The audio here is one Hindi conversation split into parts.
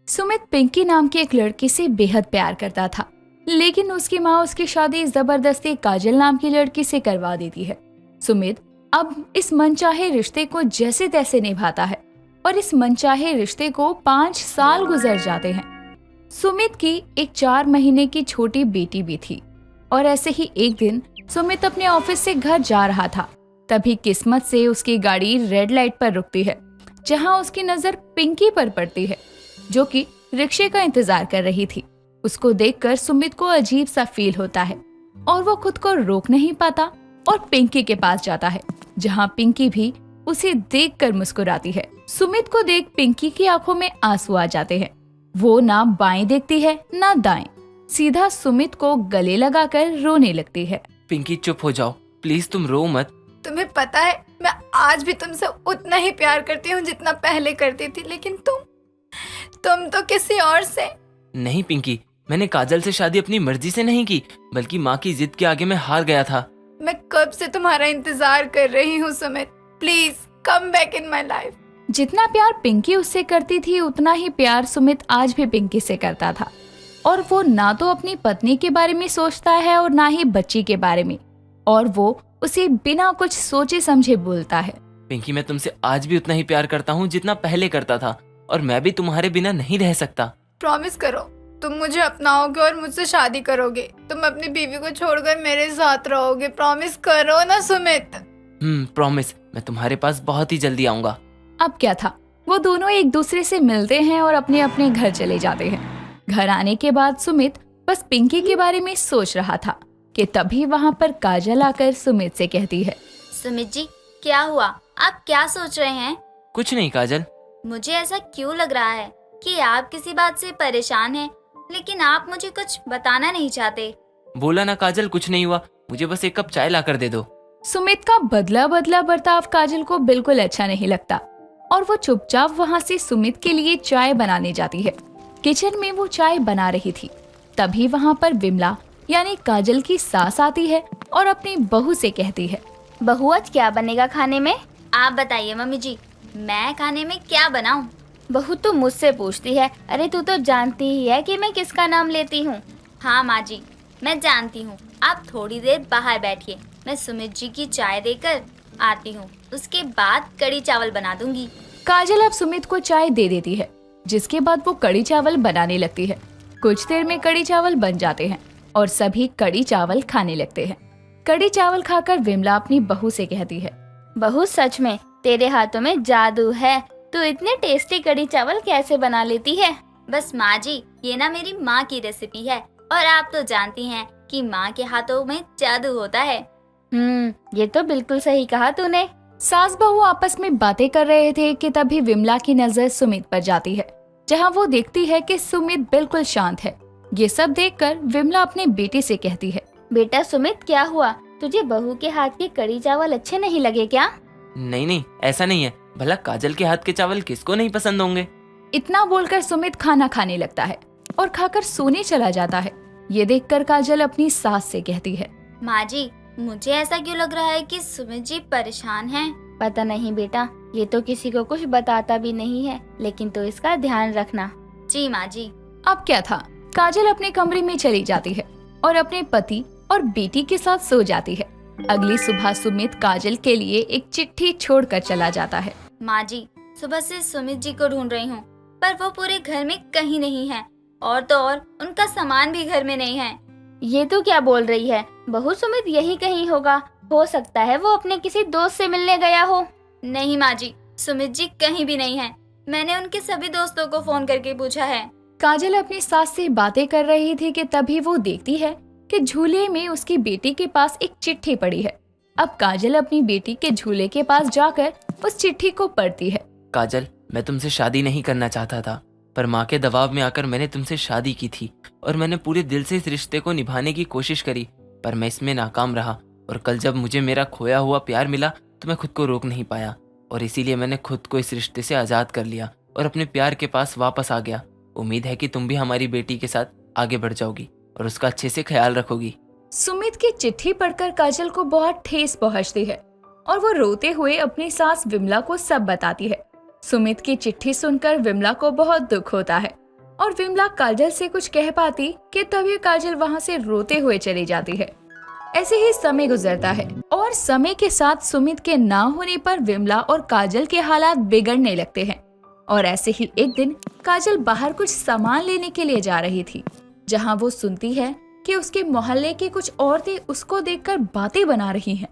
सुमित पिंकी नाम की एक लड़की से बेहद प्यार करता था, लेकिन उसकी माँ उसकी शादी जबरदस्ती काजल नाम की लड़की से करवा देती है। सुमित अब इस मनचाहे रिश्ते को जैसे तैसे निभाता है और इस मनचाहे रिश्ते को 5 साल गुजर जाते हैं। सुमित की एक 4 महीने की छोटी बेटी भी थी और ऐसे ही एक दिन सुमित अपने ऑफिस से घर जा रहा था। तभी किस्मत से उसकी गाड़ी रेड लाइट पर रुकती है, जहां उसकी नजर पिंकी पर पड़ती है, जो कि रिक्शे का इंतजार कर रही थी। उसको देखकर सुमित को अजीब सा फील होता है और वो खुद को रोक नहीं पाता और पिंकी के पास जाता है, जहां पिंकी भी उसे देखकर मुस्कुराती है। सुमित को देख पिंकी की आंखों में आंसू आ जाते हैं। वो ना बाएं देखती है ना दाएं, सीधा सुमित को गले लगाकर रोने लगती है। पिंकी चुप हो जाओ प्लीज, तुम रो मत। तुम्हें पता है मैं आज भी तुमसे उतना ही प्यार करती हूँ जितना पहले करती थी, लेकिन तुम तो किसी और से। नहीं पिंकी, मैंने काजल से शादी अपनी मर्जी से नहीं की, बल्कि माँ की जिद के आगे मैं हार गया था। मैं कब से तुम्हारा इंतजार कर रही हूँ Sumit, please come back in my life. जितना प्यार पिंकी उससे करती थी, उतना ही प्यार सुमित आज भी पिंकी से करता था। और वो ना तो अपनी पत्नी के बारे में सोचता है और ना ही बच्ची के बारे में, और वो उसे बिना कुछ सोचे समझे बोलता है। पिंकी, मैं तुमसे आज भी उतना ही प्यार करता हूँ जितना पहले करता था, और मैं भी तुम्हारे बिना नहीं रह सकता। प्रॉमिस करो तुम मुझे अपनाओगे और मुझसे शादी करोगे। तुम अपनी बीवी को छोड़कर मेरे साथ रहोगे। प्रॉमिस करो ना सुमित। प्रॉमिस, मैं तुम्हारे पास बहुत ही जल्दी आऊंगा। अब क्या था, वो दोनों एक दूसरे से मिलते हैं और अपने अपने घर चले जाते हैं। घर आने के बाद सुमित बस पिंकी के बारे में सोच रहा था कि तभी वहाँ पर काजल आकर सुमित से कहती है, सुमित जी क्या हुआ, आप क्या सोच रहे हैं? कुछ नहीं काजल। मुझे ऐसा क्यों लग रहा है कि आप किसी बात से परेशान हैं, लेकिन आप मुझे कुछ बताना नहीं चाहते। बोला ना काजल, कुछ नहीं हुआ, मुझे बस एक कप चाय ला कर दे दो। सुमित का बदला बदला बर्ताव काजल को बिल्कुल अच्छा नहीं लगता और वो चुपचाप वहाँ से सुमित के लिए चाय बनाने जाती है। किचन में वो चाय बना रही थी, तभी वहाँ पर विमला यानी काजल की सास आती है और अपनी बहू से कहती है, बहू आज क्या बनेगा खाने में? आप बताइए मम्मी जी, मैं खाने में क्या बनाऊं? बहू तो मुझसे पूछती है, अरे तू तो जानती ही है कि मैं किसका नाम लेती हूँ। हाँ माँ जी, मैं जानती हूँ। आप थोड़ी देर बाहर बैठिए, मैं सुमित जी की चाय देकर आती हूँ, उसके बाद कड़ी चावल बना दूंगी। काजल अब सुमित को चाय दे देती है, जिसके बाद वो कड़ी चावल बनाने लगती है। कुछ देर में कड़ी चावल बन जाते हैं और सभी कड़ी चावल खाने लगते हैं। कड़ी चावल खाकर विमला अपनी बहू से कहती है, बहू सच में तेरे हाथों में जादू है, तू इतने टेस्टी कड़ी चावल कैसे बना लेती है? बस माँ जी, ये ना मेरी माँ की रेसिपी है और आप तो जानती हैं कि माँ के हाथों में जादू होता है। ये तो बिल्कुल सही कहा तूने। सास बहू आपस में बातें कर रहे थे कि तभी विमला की नजर सुमित पर जाती है, जहां वो देखती है कि सुमित बिल्कुल शांत है। ये सब देखकर विमला अपने बेटे से कहती है, बेटा सुमित क्या हुआ, तुझे बहू के हाथ के कड़ी चावल अच्छे नहीं लगे क्या? नहीं, ऐसा नहीं है, भला काजल के हाथ के चावल किसको नहीं पसंद होंगे। इतना बोलकर सुमित खाना खाने लगता है और खाकर सोने चला जाता है। ये देखकर काजल अपनी सास से कहती है, माँ जी, मुझे ऐसा क्यों लग रहा है कि सुमित जी परेशान हैं? पता नहीं बेटा, ये तो किसी को कुछ बताता भी नहीं है, लेकिन तो इसका ध्यान रखना। जी माँ जी। अब क्या था, काजल अपने कमरे में चली जाती है और अपने पति और बेटी के साथ सो जाती है। अगली सुबह सुमित काजल के लिए एक चिट्ठी छोड़कर चला जाता है। माँ जी, सुबह से सुमित जी को ढूंढ रही हूँ, पर वो पूरे घर में कहीं नहीं है, और तो और उनका सामान भी घर में नहीं है। ये तो क्या बोल रही है, बहू सुमित यही कहीं होगा, हो सकता है वो अपने किसी दोस्त से मिलने गया हो। नहीं माँ जी, सुमित जी कहीं भी नहीं है, मैंने उनके सभी दोस्तों को फोन करके पूछा है। काजल अपनी सास से बातें कर रही थी कि तभी वो देखती है कि झूले में उसकी बेटी के पास एक चिट्ठी पड़ी है। अब काजल अपनी बेटी के झूले के पास जाकर उस चिट्ठी को पढ़ती है। काजल, मैं तुमसे शादी नहीं करना चाहता था, पर माँ के दबाव में आकर मैंने तुमसे शादी की थी और मैंने पूरे दिल से इस रिश्ते को निभाने की कोशिश करी, पर मैं इसमें नाकाम रहा। और कल जब मुझे मेरा खोया हुआ प्यार मिला तो मैं खुद को रोक नहीं पाया, और इसीलिए मैंने खुद को इस रिश्ते से आज़ाद कर लिया और अपने प्यार के पास वापस आ गया। उम्मीद है कि तुम भी हमारी बेटी के साथ आगे बढ़ जाओगी और उसका अच्छे से ख्याल रखोगी। सुमित की चिट्ठी पढ़कर काजल को बहुत ठेस पहुंचती है और वो रोते हुए अपनी सास विमला को सब बताती है। सुमित की चिट्ठी सुनकर विमला को बहुत दुख होता है और विमला काजल से कुछ कह पाती कि तभी काजल वहाँ से रोते हुए चली जाती है। ऐसे ही समय गुजरता है और समय के साथ सुमित के ना होने पर विमला और काजल के हालात बिगड़ने लगते हैं। और ऐसे ही एक दिन काजल बाहर कुछ सामान लेने के लिए जा रही थी, जहाँ वो सुनती है कि उसके मोहल्ले की कुछ औरतें उसको देखकर बातें बना रही हैं।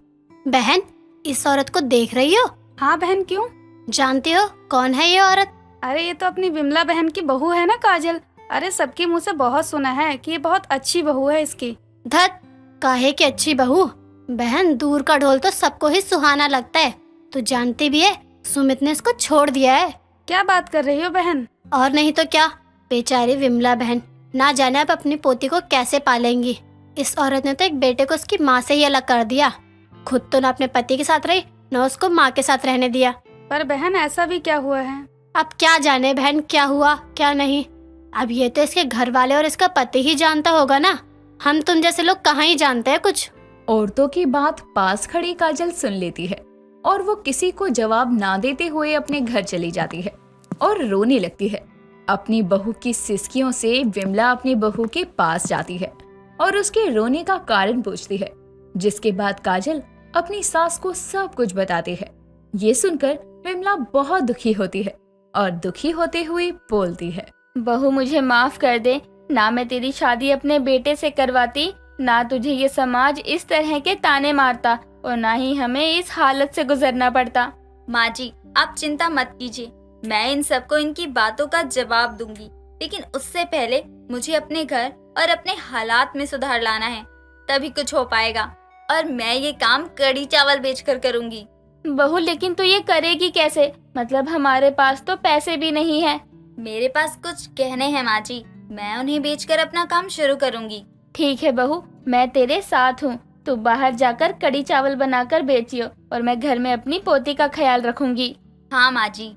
बहन, इस औरत को देख रही हो? हाँ बहन, क्यों? जानती हो कौन है ये औरत? अरे ये तो अपनी विमला बहन की बहू है ना, काजल। अरे सबके मुंह से बहुत सुना है कि ये बहुत अच्छी बहू है इसकी। धत, काहे की अच्छी बहू? बहन, दूर का ढोल तो सबको ही सुहाना लगता है। तू जानती भी है सुमित ने इसको छोड़ दिया है। क्या बात कर रही हो बहन? और नहीं तो क्या, बेचारी विमला बहन ना जाने अब अपनी पोती को कैसे पालेंगी। इस औरत ने तो एक बेटे को उसकी माँ से ही अलग कर दिया। खुद तो ना अपने पति के साथ रही, न उसको माँ के साथ रहने दिया। पर बहन ऐसा भी क्या हुआ है? अब क्या जाने बहन, क्या हुआ क्या नहीं। अब ये तो इसके घर वाले और इसका पति ही जानता होगा ना। हम तुम जैसे लोग कहाँ ही जानते हैं कुछ। औरतों की बात पास खड़ी काजल सुन लेती है और वो किसी को जवाब ना देते हुए अपने घर चली जाती है और रोने लगती है। अपनी बहू की सिसकियों से विमला अपनी बहू के पास जाती है और उसके रोने का कारण पूछती है, जिसके बाद काजल अपनी सास को सब कुछ बताती है। ये सुनकर विमला बहुत दुखी होती है और दुखी होते हुए बोलती है, बहू मुझे माफ कर दे, ना मैं तेरी शादी अपने बेटे से करवाती, ना तुझे ये समाज इस तरह के ताने मारता और ना ही हमें इस हालत से गुजरना पड़ता। माँ जी, आप चिंता मत कीजिए, मैं इन सबको इनकी बातों का जवाब दूंगी, लेकिन उससे पहले मुझे अपने घर और अपने हालात में सुधार लाना है, तभी कुछ हो पाएगा। और मैं ये काम कड़ी चावल बेचकर करूंगी। बहू, लेकिन तू ये करेगी कैसे? मतलब हमारे पास तो पैसे भी नहीं है। मेरे पास कुछ गहने हैं माँ जी, मैं उन्हें बेचकर अपना काम शुरू करूंगी। ठीक है बहू, मैं तेरे साथ हूँ। तू बाहर जाकर कड़ी चावल बनाकर बेचियो और मैं घर में अपनी पोती का ख्याल रखूंगी। हाँ माँ जी।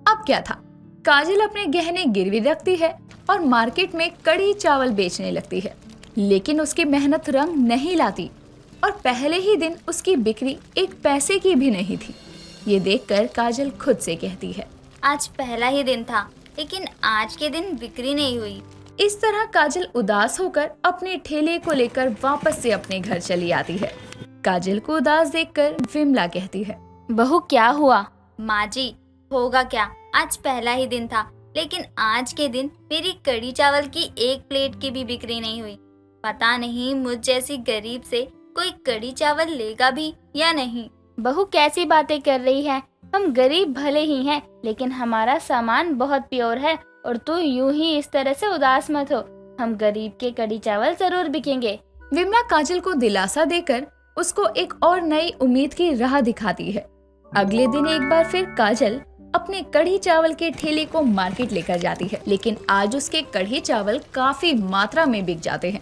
अब क्या था, काजल अपने गहने गिरवी रखती है और मार्केट में कड़ी चावल बेचने लगती है, लेकिन उसकी मेहनत रंग नहीं लाती और पहले ही दिन उसकी बिक्री एक पैसे की भी नहीं थी। ये देखकर काजल खुद से कहती है, आज पहला ही दिन था, लेकिन आज के दिन बिक्री नहीं हुई। इस तरह काजल उदास होकर अपने ठेले को लेकर वापस से अपने घर चली आती है। काजल को उदास देखकर विमला कहती है, बहू क्या हुआ? माँ जी, होगा क्या, आज पहला ही दिन था, लेकिन आज के दिन मेरी कड़ी चावल की एक प्लेट की भी बिक्री नहीं हुई। पता नहीं मुझ जैसी गरीब से कोई कड़ी चावल लेगा भी या नहीं। बहू कैसी बातें कर रही है? हम गरीब भले ही हैं, लेकिन हमारा सामान बहुत प्योर है और तू यूं ही इस तरह से उदास मत हो। हम गरीब के कड़ी चावल जरूर बिकेंगे। विमला काजल को दिलासा देकर उसको एक और नई उम्मीद की राह दिखाती है। अगले दिन एक बार फिर काजल अपने कढ़ी चावल के ठेले को मार्केट लेकर जाती है, लेकिन आज उसके कढ़ी चावल काफी मात्रा में बिक जाते हैं।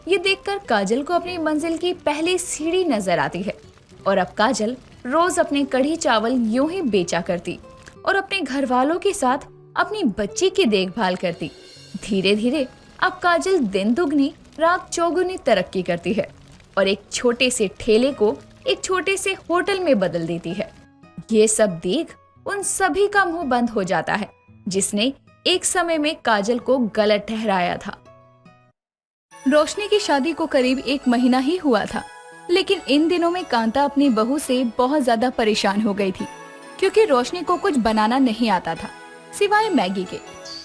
ये देखकर काजल को अपनी मंजिल की पहली सीढ़ी नजर आती है और अब काजल रोज अपने कढ़ी चावल यूं ही बेचा करती और अपने घर वालों के साथ अपनी बच्ची की देखभाल करती। धीरे धीरे अब काजल दिन दुगनी रात चौगुनी तरक्की करती है और एक छोटे से ठेले को एक छोटे से होटल में बदल देती है। ये सब देख उन सभी का मुंह बंद हो जाता है, जिसने एक समय में काजल को गलत ठहराया था। रोशनी की शादी को करीब 1 महीना ही हुआ था, लेकिन इन दिनों में कांता अपनी बहू से बहुत ज्यादा परेशान हो गई थी, क्योंकि रोशनी को कुछ बनाना नहीं आता था सिवाय मैगी के।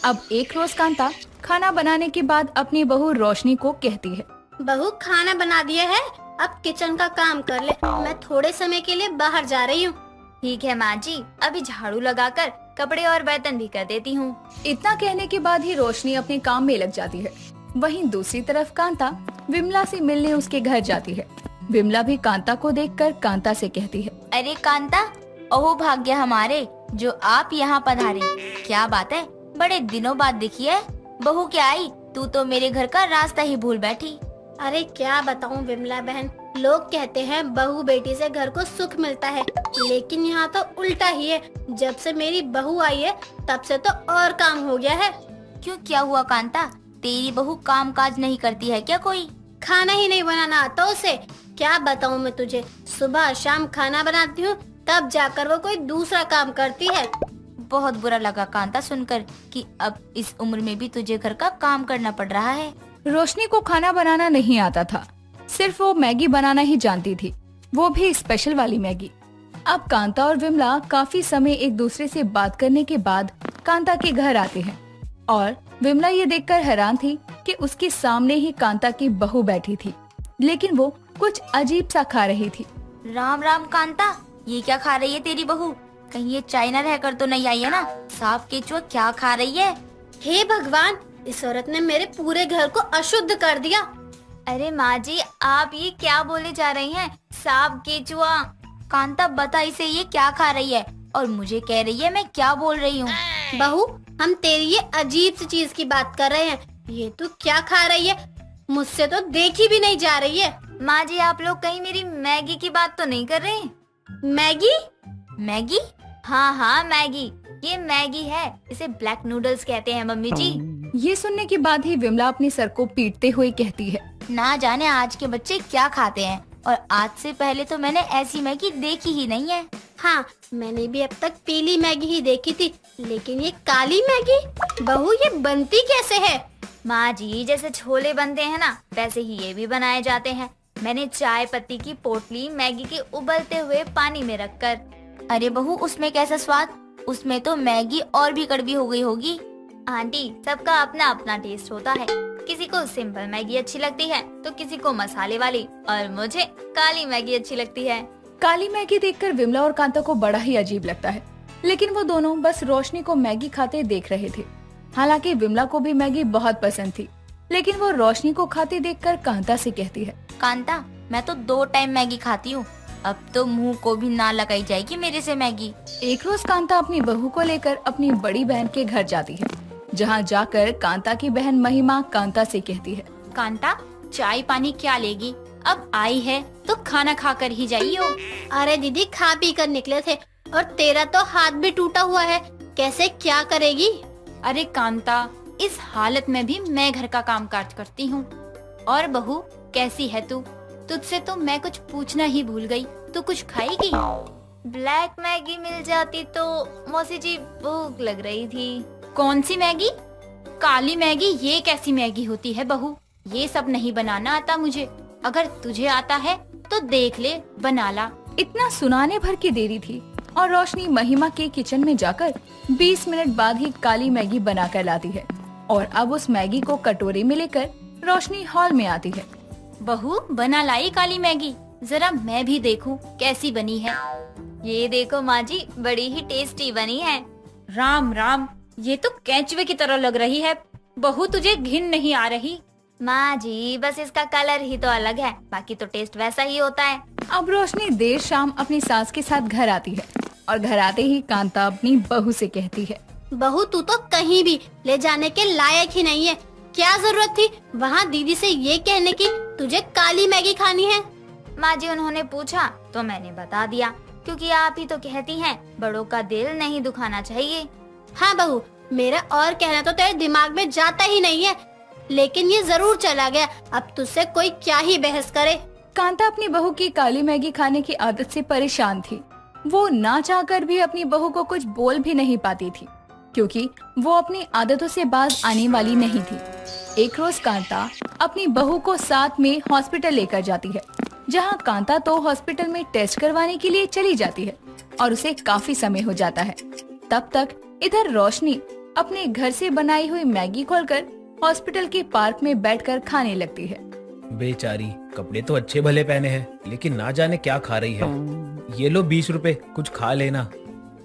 अब एक रोज कांता खाना बनाने के बाद अपनी बहू रोशनी को कहती है, बहू खाना बना दिया है, अब किचन का काम कर ले, मैं थोड़े समय के लिए बाहर जा रही हूँ। ठीक है माँ जी, अभी झाड़ू लगाकर कपड़े और बर्तन भी कर देती हूँ। इतना कहने के बाद ही रोशनी अपने काम में लग जाती है। वहीं दूसरी तरफ कांता विमला से मिलने उसके घर जाती है। विमला भी कांता को देखकर कांता से कहती है, अरे कांता, ओहो भाग्य हमारे जो आप यहाँ पधारे। क्या बात है, बड़े दिनों बाद दिखी है। बहू क्या आई, तू तो मेरे घर का रास्ता ही भूल बैठी। अरे क्या बताऊं विमला बहन, लोग कहते हैं बहू बेटी से घर को सुख मिलता है, लेकिन यहाँ तो उल्टा ही है। जब से मेरी बहू आई है तब से तो और काम हो गया है। क्यों, क्या हुआ कांता? तेरी बहू काम काज नहीं करती है क्या कोई? खाना ही नहीं बनाना आता उसे। क्या बताऊं मैं तुझे, सुबह शाम खाना बनाती हूँ, तब जाकर वो कोई दूसरा काम करती है। बहुत बुरा लगा कांता सुनकर कि अब इस उम्र में भी तुझे घर का काम करना पड़ रहा है। रोशनी को खाना बनाना नहीं आता था, सिर्फ वो मैगी बनाना ही जानती थी, वो भी स्पेशल वाली मैगी। अब कांता और विमला काफी समय एक दूसरे से बात करने के बाद कांता के घर आते हैं और विमला ये देखकर हैरान थी कि उसके सामने ही कांता की बहू बैठी थी, लेकिन वो कुछ अजीब सा खा रही थी। राम राम कांता, ये क्या खा रही है तेरी बहू? कहीं ये चाइना रहकर तो नहीं आई है ना? सांप केचुआ क्या खा रही है? हे भगवान, इस औरत ने मेरे पूरे घर को अशुद्ध कर दिया। अरे माँ जी, आप ये क्या बोले जा रही हैं? सांप केचुआ? कांता बता इसे ये क्या खा रही है और मुझे कह रही है मैं क्या बोल रही हूँ। बहू, हम तेरी ये अजीब सी चीज की बात कर रहे हैं। ये तू क्या खा रही है? मुझसे तो देखी भी नहीं जा रही है। माँ जी, आप लोग कहीं मेरी मैगी की बात तो नहीं कर रहे? मैगी? मैगी? हाँ हाँ मैगी, ये मैगी है, इसे ब्लैक नूडल्स कहते हैं मम्मी जी। ये सुनने के बाद ही विमला अपने सर को पीटते हुए कहती है, ना जाने आज के बच्चे क्या खाते हैं, और आज से पहले तो मैंने ऐसी मैगी देखी ही नहीं है। हाँ, मैंने भी अब तक पीली मैगी ही देखी थी, लेकिन ये काली मैगी? बहू, ये बनती कैसे है? माँ जी, जैसे छोले बनते हैं ना, वैसे ही ये भी बनाए जाते हैं। मैंने चाय पत्ती की पोटली मैगी के उबलते हुए पानी में रखकर। अरे बहू, उसमें कैसा स्वाद? उसमें तो मैगी और भी कड़वी हो गई होगी। आंटी, सबका अपना अपना टेस्ट होता है। किसी को सिंपल मैगी अच्छी लगती है तो किसी को मसाले वाली, और मुझे काली मैगी अच्छी लगती है। काली मैगी देखकर विमला और कांता को बड़ा ही अजीब लगता है, लेकिन वो दोनों बस रोशनी को मैगी खाते देख रहे थे। हालांकि विमला को भी मैगी बहुत पसंद थी, लेकिन वो रोशनी को खाते देखकर कांता से कहती है, कांता, मैं तो 2 टाइम मैगी खाती हूँ, अब तो मुंह को भी ना लगाई जाएगी मेरे से मैगी। एक रोज कांता अपनी बहू को लेकर अपनी बड़ी बहन के घर जाती है, जहाँ जाकर कांता की बहन महिमा कांता से कहती है, कांता, चाय पानी क्या लेगी? अब आई है तो खाना खाकर ही जाइयो। अरे दीदी, खा पी कर निकले थे और तेरा तो हाथ भी टूटा हुआ है, कैसे क्या करेगी? अरे कांता, इस हालत में भी मैं घर का काम काज करती हूँ। और बहू, कैसी है तू? तुझसे तो मैं कुछ पूछना ही भूल गई, तू कुछ खाएगी? ब्लैक मैगी मिल जाती तो मौसी जी, भूख लग रही थी। कौन सी मैगी? काली मैगी? ये कैसी मैगी होती है बहू? ये सब नहीं बनाना आता मुझे, अगर तुझे आता है तो देख ले, बना ला। इतना सुनाने भर की देरी थी और रोशनी महिमा के किचन में जाकर 20 मिनट बाद ही काली मैगी बनाकर लाती है और अब उस मैगी को कटोरे में लेकर रोशनी हॉल में आती है। बहू, बना लाई काली मैगी? जरा मैं भी देखूं कैसी बनी है। ये देखो माँ जी, बड़ी ही टेस्टी बनी है। राम राम, ये तो केंचुए की तरह लग रही है। बहू, तुझे घिन नहीं आ रही? माँ जी, बस इसका कलर ही तो अलग है, बाकी तो टेस्ट वैसा ही होता है। अब रोशनी देर शाम अपनी सास के साथ घर आती है और घर आते ही कांता अपनी बहू से कहती है, बहू, तू तो कहीं भी ले जाने के लायक ही नहीं है। क्या जरूरत थी वहाँ दीदी से ये कहने की तुझे काली मैगी खानी है? माँ जी, उन्होंने पूछा तो मैंने बता दिया, क्योंकि आप ही तो कहती हैं बड़ों का दिल नहीं दुखाना चाहिए। हाँ बहू, मेरा और कहना तो तेरे दिमाग में जाता ही नहीं है, लेकिन ये जरूर चला गया। अब तुझसे कोई क्या ही बहस करे। कांता अपनी बहू की काली मैगी खाने की आदत से परेशान थी। वो ना चाहकर भी अपनी बहू को कुछ बोल भी नहीं पाती थी, क्योंकि वो अपनी आदतों से बाज आने वाली नहीं थी। एक रोज कांता अपनी बहू को साथ में हॉस्पिटल लेकर जाती है, जहां कांता तो हॉस्पिटल में टेस्ट करवाने के लिए चली जाती है और उसे काफी समय हो जाता है। तब तक इधर रोशनी अपने घर से बनाई हुई मैगी खोलकर हॉस्पिटल के पार्क में बैठकर खाने लगती है। बेचारी, कपड़े तो अच्छे भले पहने हैं, लेकिन ना जाने क्या खा रही है। ये लो 20 रुपए, कुछ खा लेना।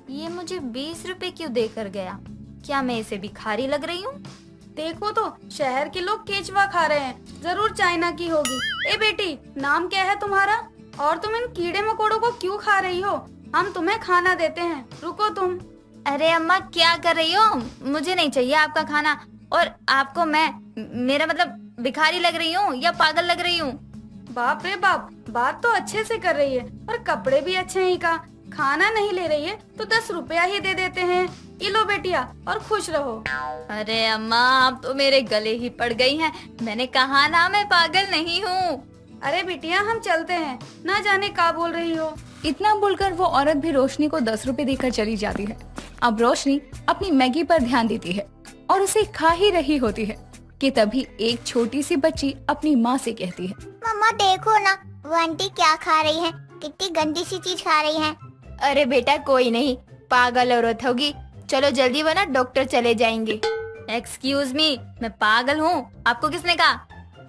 ये मुझे 20 रुपए क्यों देकर गया? क्या मैं इसे भिखारी लग रही हूँ? देखो तो, शहर के लोग केचवा खा रहे हैं, जरूर चाइना की होगी। ए बेटी, नाम क्या है तुम्हारा? और तुम इन कीड़े मकोड़ों को क्यों खा रही हो? हम तुम्हें खाना देते हैं, रुको तुम। अरे अम्मा, क्या कर रही हो? मुझे नहीं चाहिए आपका खाना, और आपको मैं, मेरा मतलब भिखारी लग रही हूँ या पागल लग रही हूँ? बाप रे बाप, बात तो अच्छे से कर रही है और कपड़े भी अच्छे ही का। खाना नहीं ले रही है तो 10 रुपया ही दे देते हैं। ये लो बेटिया, और खुश रहो। अरे अम्मा, आप तो मेरे गले ही पड़ गई हैं। मैंने कहा ना मैं पागल नहीं हूँ। अरे बिटिया, हम चलते हैं, ना जाने क्या बोल रही हो। इतना बोलकर वो औरत भी रोशनी को 10 रुपए देकर चली जाती है अब रोशनी अपनी मैगी पर ध्यान देती है और उसे खा ही रही होती है कि तभी एक छोटी सी बच्ची अपनी माँ से कहती है, मम्मा देखो ना, वो आंटी क्या खा रही है, कितनी गंदी सी चीज खा रही है। अरे बेटा कोई नहीं, पागल औरत होगी, चलो जल्दी वरना डॉक्टर चले जाएंगे। एक्सक्यूज मी, मैं पागल हूँ? आपको किसने कहा?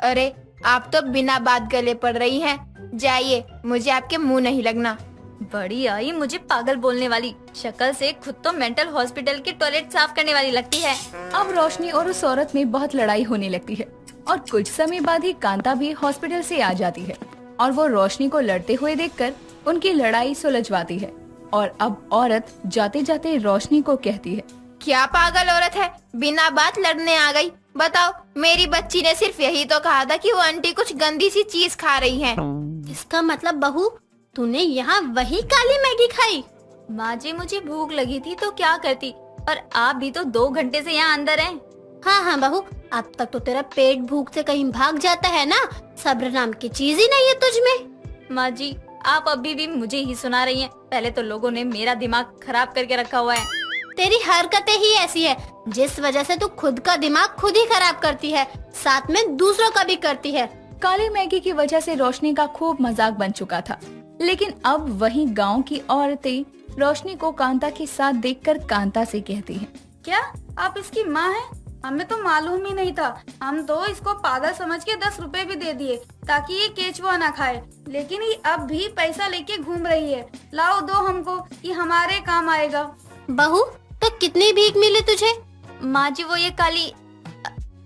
अरे आप तो बिना बात गले पड़ रही हैं, जाइए, मुझे आपके मुंह नहीं लगना। बड़ी आई मुझे पागल बोलने वाली, शक्ल से खुद तो मेंटल हॉस्पिटल के टॉयलेट साफ करने वाली लगती है। अब रोशनी और उस औरत में बहुत लड़ाई होने लगती है और कुछ समय बाद ही कांता भी हॉस्पिटल से आ जाती है और वो रोशनी को लड़ते हुए देखकर उनकी लड़ाई सुलझवाती है। और अब औरत जाते जाते रोशनी को कहती है, क्या पागल औरत है, बिना बात लड़ने आ गई। बताओ, मेरी बच्ची ने सिर्फ यही तो कहा था कि वो आंटी कुछ गंदी सी चीज खा रही है। इसका मतलब बहू, तूने यहाँ वही काली मैगी खाई? माँ जी मुझे भूख लगी थी तो क्या करती, पर आप भी तो 2 घंटे से यहाँ अंदर हैं। हाँ हाँ बहू, अब तक तो तेरा पेट भूख से कहीं भाग जाता है ना, सब्र नाम की चीज ही नहीं है तुझ में। माँ जी आप अभी भी मुझे ही सुना रही हैं। पहले तो लोगों ने मेरा दिमाग खराब करके रखा हुआ है। तेरी हरकतें ही ऐसी है जिस वजह से तू खुद का दिमाग खुद ही खराब करती है, साथ में दूसरों का भी करती है। काली मैगी की वजह से रोशनी का खूब मजाक बन चुका था, लेकिन अब वही गांव की औरतें रोशनी को कांता के साथ देखकर कांता से कहती हैं, क्या आप इसकी माँ हैं? हमें तो मालूम ही नहीं था। हम तो इसको पागल समझ के 10 रुपए भी दे दिए ताकि ये केचुआ ना खाए, लेकिन ये अब भी पैसा लेके घूम रही है। लाओ दो हमको, ये हमारे काम आएगा। बहू तो कितनी भीख मिली तुझे? माँ जी वो ये काली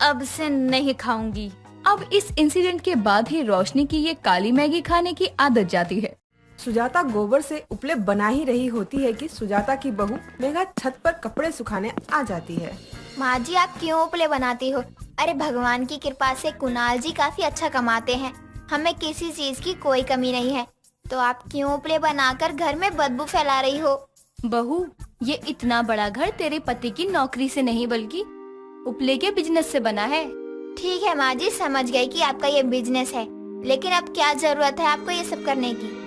अब से नहीं खाऊंगी। अब इस इंसिडेंट के बाद ही रोशनी की ये काली मैगी खाने की आदत जाती है। सुजाता गोबर से उपले बना ही रही होती है कि सुजाता की बहू मेघा छत पर कपड़े सुखाने आ जाती है। माँ जी आप क्यों उपले बनाती हो? अरे भगवान की कृपा से कुणाल जी काफी अच्छा कमाते हैं, हमें किसी चीज की कोई कमी नहीं है, तो आप क्यों उपले बनाकर घर में बदबू फैला रही हो? बहू, ये इतना बड़ा घर तेरे पति की नौकरी से नहीं बल्कि उपले के बिजनेस से बना है। ठीक है माँ जी, समझ गई कि आपका ये बिजनेस है, लेकिन अब क्या जरूरत है आपको ये सब करने की?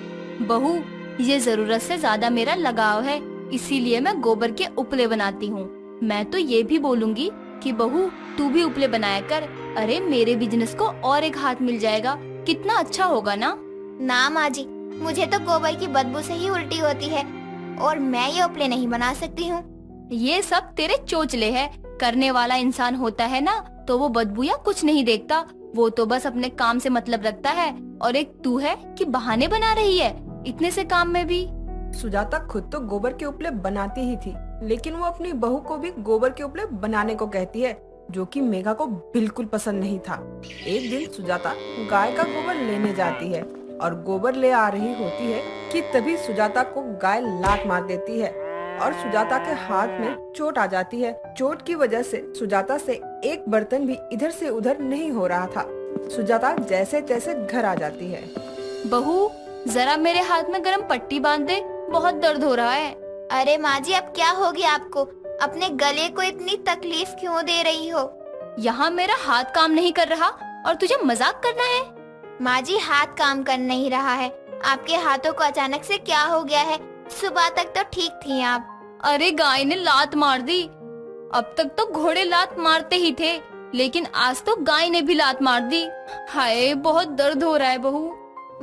बहू, ये जरूरत से ज्यादा मेरा लगाव है, इसीलिए मैं गोबर के उपले बनाती हूँ। मैं तो ये भी बोलूँगी कि बहू तू भी उपले बनाया कर। अरे मेरे बिजनेस को और एक हाथ मिल जाएगा, कितना अच्छा होगा ना? ना माँ जी, मुझे तो गोबर की बदबू से ही उल्टी होती है और मैं ये उपले नहीं बना सकती हूँ। ये सब तेरे चोचले है। करने वाला इंसान होता है ना तो वो बदबू या कुछ नहीं देखता, वो तो बस अपने काम से मतलब रखता है। और एक तू है कि बहाने बना रही है इतने से काम में भी। सुजाता खुद तो गोबर के उपले बनाती ही थी, लेकिन वो अपनी बहू को भी गोबर के उपले बनाने को कहती है, जो कि मेघा को बिल्कुल पसंद नहीं था। एक दिन सुजाता गाय का गोबर लेने जाती है और गोबर ले आ रही होती है कि तभी सुजाता को गाय लात मार देती है और सुजाता के हाथ में चोट आ जाती है। चोट की वजह से सुजाता से एक बर्तन भी इधर से उधर नहीं हो रहा था। सुजाता जैसे तैसे घर आ जाती है। बहू जरा मेरे हाथ में गरम पट्टी बांध दे, बहुत दर्द हो रहा है। अरे माँ जी अब क्या हो गया आपको? अपने गले को इतनी तकलीफ क्यों दे रही हो? यहाँ मेरा हाथ काम नहीं कर रहा और तुझे मजाक करना है? माँ जी हाथ काम कर नहीं रहा है, आपके हाथों को अचानक से क्या हो गया है? सुबह तक तो ठीक थी आप। अरे गाय ने लात मार दी। अब तक तो घोड़े लात मारते ही थे, लेकिन आज तो गाय ने भी लात मार दी। हाय बहुत दर्द हो रहा है बहू।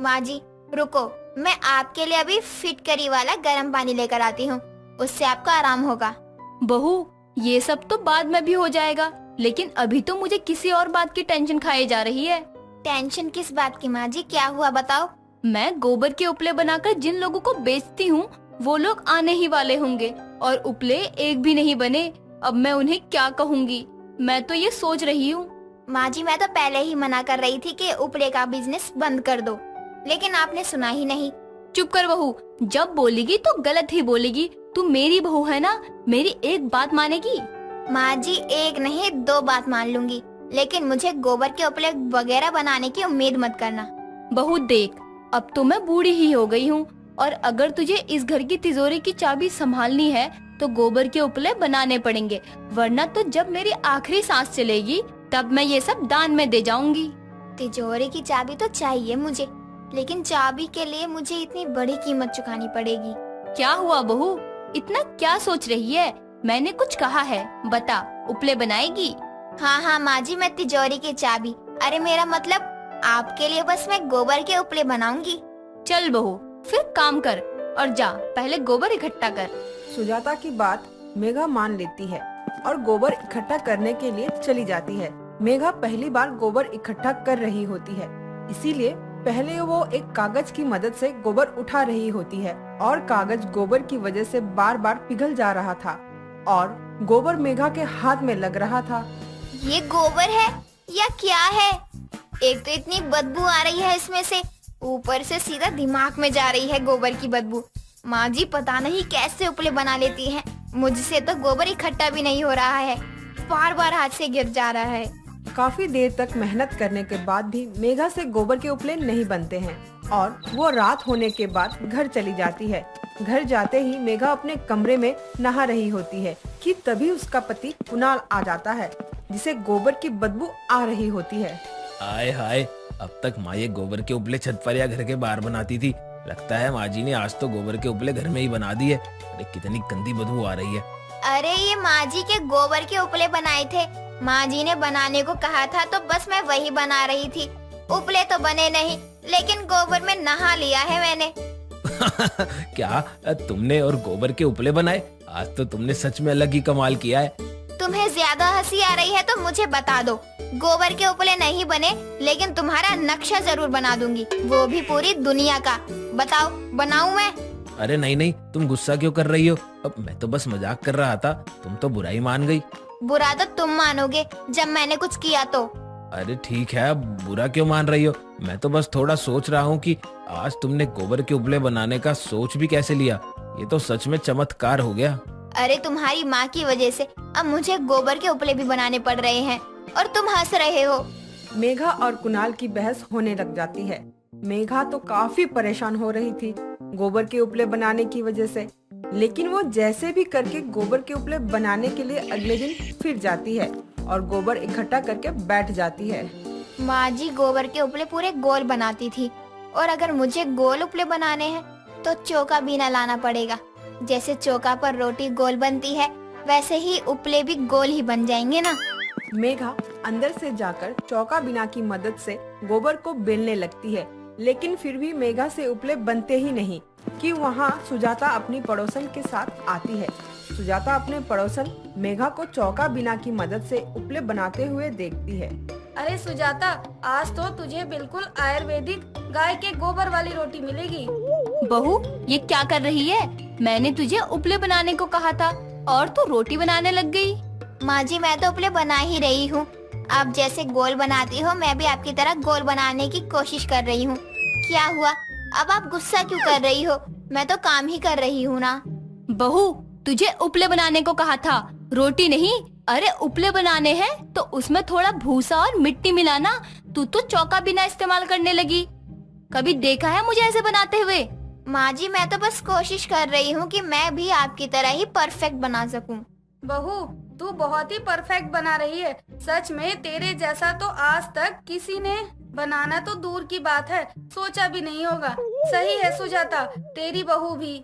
माँ जी रुको, मैं आपके लिए अभी फिटकरी वाला गर्म पानी लेकर आती हूँ, उससे आपको आराम होगा। बहू ये सब तो बाद में भी हो जाएगा, लेकिन अभी तो मुझे किसी और बात की टेंशन खाई जा रही है। टेंशन किस बात की माँ जी, क्या हुआ बताओ? मैं गोबर के उपले बनाकर जिन लोगों को बेचती हूँ वो लोग आने ही वाले होंगे और उपले एक भी नहीं बने। अब मैं उन्हें क्या कहूँगी? मैं तो ये सोच रही हूँ। माँ जी मैं तो पहले ही मना कर रही थी कि उपले का बिजनेस बंद कर दो, लेकिन आपने सुना ही नहीं। चुप कर बहू, जब बोलेगी तो गलत ही बोलेगी। तू मेरी बहू है ना, मेरी एक बात मानेगी? माँ जी एक नहीं 2 बात मान लूंगी, लेकिन मुझे गोबर के उपले वगैरह बनाने की उम्मीद मत करना। बहू देख, अब तो मैं बूढ़ी ही हो गई हूँ और अगर तुझे इस घर की तिजोरी की चाबी संभालनी है तो गोबर के उपले बनाने पड़ेंगे, वरना तो जब मेरी आखिरी सांस चलेगी तब मैं ये सब दान में दे जाऊंगी। तिजोरी की चाबी तो चाहिए मुझे, लेकिन चाबी के लिए मुझे इतनी बड़ी कीमत चुकानी पड़ेगी। क्या हुआ बहू, इतना क्या सोच रही है? मैंने कुछ कहा है, बता, उपले बनाएगी? हाँ हाँ माँ जी, मैं तिजोरी की चाबी, अरे मेरा मतलब आपके लिए बस मैं गोबर के उपले बनाऊंगी। चल बहू, फिर काम कर और जा पहले गोबर इकट्ठा कर। सुजाता की बात मेघा मान लेती है और गोबर इकट्ठा करने के लिए चली जाती है। मेघा पहली बार गोबर इकट्ठा कर रही होती है, इसीलिए पहले वो एक कागज की मदद से गोबर उठा रही होती है और कागज गोबर की वजह से बार बार पिघल जा रहा था और गोबर मेघा के हाथ में लग रहा था। ये गोबर है या क्या है? एक तो इतनी बदबू आ रही है इसमें से, ऊपर से सीधा दिमाग में जा रही है गोबर की बदबू। माँ जी पता नहीं कैसे उपले बना लेती हैं। मुझसे तो गोबर इकट्ठा भी नहीं हो रहा है, बार बार हाथ से गिर जा रहा है। काफी देर तक मेहनत करने के बाद भी मेघा से गोबर के उपले नहीं बनते हैं और वो रात होने के बाद घर चली जाती है। घर जाते ही मेघा अपने कमरे में नहा रही होती है कि तभी उसका पति कुणाल आ जाता है, जिसे गोबर की बदबू आ रही होती है। आय हाय, अब तक माँ ये गोबर के उपले छत पर या घर के बाहर बनाती थी, लगता है माँ जी ने आज तो गोबर के उपले घर में ही बना दिए। अरे कितनी गंदी बदबू आ रही है। अरे ये माँ जी के गोबर के उपले बनाए थे, माँ जी ने बनाने को कहा था तो बस मैं वही बना रही थी। उपले तो बने नहीं, लेकिन गोबर में नहा लिया है मैंने। क्या तुमने और गोबर के उपले बनाए? आज तो तुमने सच में अलग ही कमाल किया है। तुम्हें ज्यादा हंसी आ रही है तो मुझे बता दो, गोबर के उपले नहीं बने लेकिन तुम्हारा नक्शा जरूर बना दूंगी, वो भी पूरी दुनिया का। बताओ बनाऊं मैं? अरे नहीं नहीं, तुम गुस्सा क्यों कर रही हो? अब मैं तो बस मजाक कर रहा था, तुम तो बुराई मान गई। बुरा तो तुम मानोगे जब मैंने कुछ किया तो। अरे ठीक है, अब बुरा क्यों मान रही हो? मैं तो बस थोड़ा सोच रहा हूँ कि आज तुमने गोबर के उपले बनाने का सोच भी कैसे लिया। ये तो सच में चमत्कार हो गया। अरे तुम्हारी माँ की वजह से अब मुझे गोबर के उपले भी बनाने पड़ रहे हैं और तुम हंस रहे हो। मेघा और कुणाल की बहस होने लग जाती है। मेघा तो काफी परेशान हो रही थी गोबर के उपले बनाने की वजह से, लेकिन वो जैसे भी करके गोबर के उपले बनाने के लिए अगले दिन फिर जाती है और गोबर इकट्ठा करके बैठ जाती है। माँ जी गोबर के उपले पूरे गोल बनाती थी और अगर मुझे गोल उपले बनाने हैं तो चौका बीना लाना पड़ेगा। जैसे चौका पर रोटी गोल बनती है वैसे ही उपले भी गोल ही बन जाएंगे ना। मेघा अंदर से जाकर चौका बिना की मदद से गोबर को बेलने लगती है, लेकिन फिर भी मेघा से उपले बनते ही नहीं कि वहाँ सुजाता अपनी पड़ोसन के साथ आती है। सुजाता अपने पड़ोसन मेघा को चौका बिना की मदद से उपले बनाते हुए देखती है। अरे सुजाता, आज तो तुझे बिल्कुल आयुर्वेदिक गाय के गोबर वाली रोटी मिलेगी। बहू, ये क्या कर रही है? मैंने तुझे उपले बनाने को कहा था और तू रोटी बनाने लग गई। माँ जी मैं तो उपले बना ही रही हूँ, आप जैसे गोल बनाती हो मैं भी आपकी तरह गोल बनाने की कोशिश कर रही हूँ। क्या हुआ, अब आप गुस्सा क्यों कर रही हो? मैं तो काम ही कर रही हूँ ना। बहू, तुझे उपले बनाने को कहा था, रोटी नहीं। अरे उपले बनाने हैं तो उसमें थोड़ा भूसा और मिट्टी मिलाना। तू तो चौका बिना इस्तेमाल करने लगी। कभी देखा है मुझे ऐसे बनाते हुए? माँ जी मैं तो बस कोशिश कर रही हूँ कि मैं भी आपकी तरह ही परफेक्ट बना सकूं। बहू, तू बहुत ही परफेक्ट बना रही है। सच में तेरे जैसा तो आज तक किसी ने बनाना तो दूर की बात है, सोचा भी नहीं होगा। सही है सुजाता, तेरी बहू भी।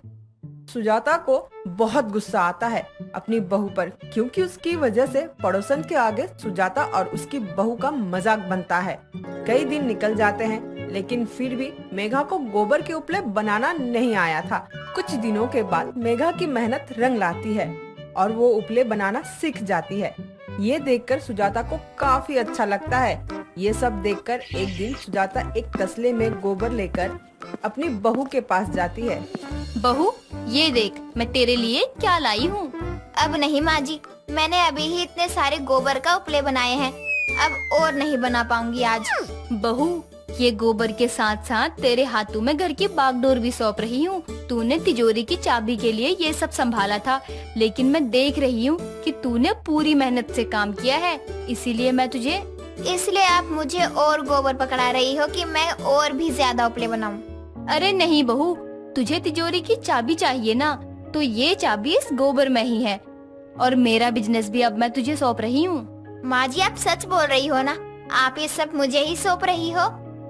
सुजाता को बहुत गुस्सा आता है अपनी बहू पर, क्योंकि उसकी वजह से पड़ोसन के आगे सुजाता और उसकी बहू का मजाक बनता है। कई दिन निकल जाते हैं, लेकिन फिर भी मेघा को गोबर के उपले बनाना नहीं आया था। कुछ दिनों के बाद मेघा की मेहनत रंग लाती है और वो उपले बनाना सीख जाती है। ये देखकर सुजाता को काफी अच्छा लगता है। ये सब देखकर एक दिन सुजाता एक तसले में गोबर लेकर अपनी बहू के पास जाती है। बहू, ये देख मैं तेरे लिए क्या लाई हूँ। अब नहीं माँ जी, मैंने अभी ही इतने सारे गोबर का उपले बनाए हैं, अब और नहीं बना पाऊंगी आज। बहू, ये गोबर के साथ साथ तेरे हाथों में घर की बागडोर भी सौंप रही हूँ। तूने तिजोरी की चाबी के लिए ये सब संभाला था, लेकिन मैं देख रही हूँ कि तूने पूरी मेहनत से काम किया है, इसीलिए मैं तुझे। इसलिए आप मुझे और गोबर पकड़ा रही हो कि मैं और भी ज्यादा उपले बनाऊं? अरे नहीं बहू, तुझे तिजोरी की चाबी चाहिए ना, तो ये चाबी इस गोबर में ही है और मेरा बिजनेस भी अब मैं तुझे सौंप रही हूँ। माँ जी आप सच बोल रही हो ना? आप ये सब मुझे ही सौंप रही हो?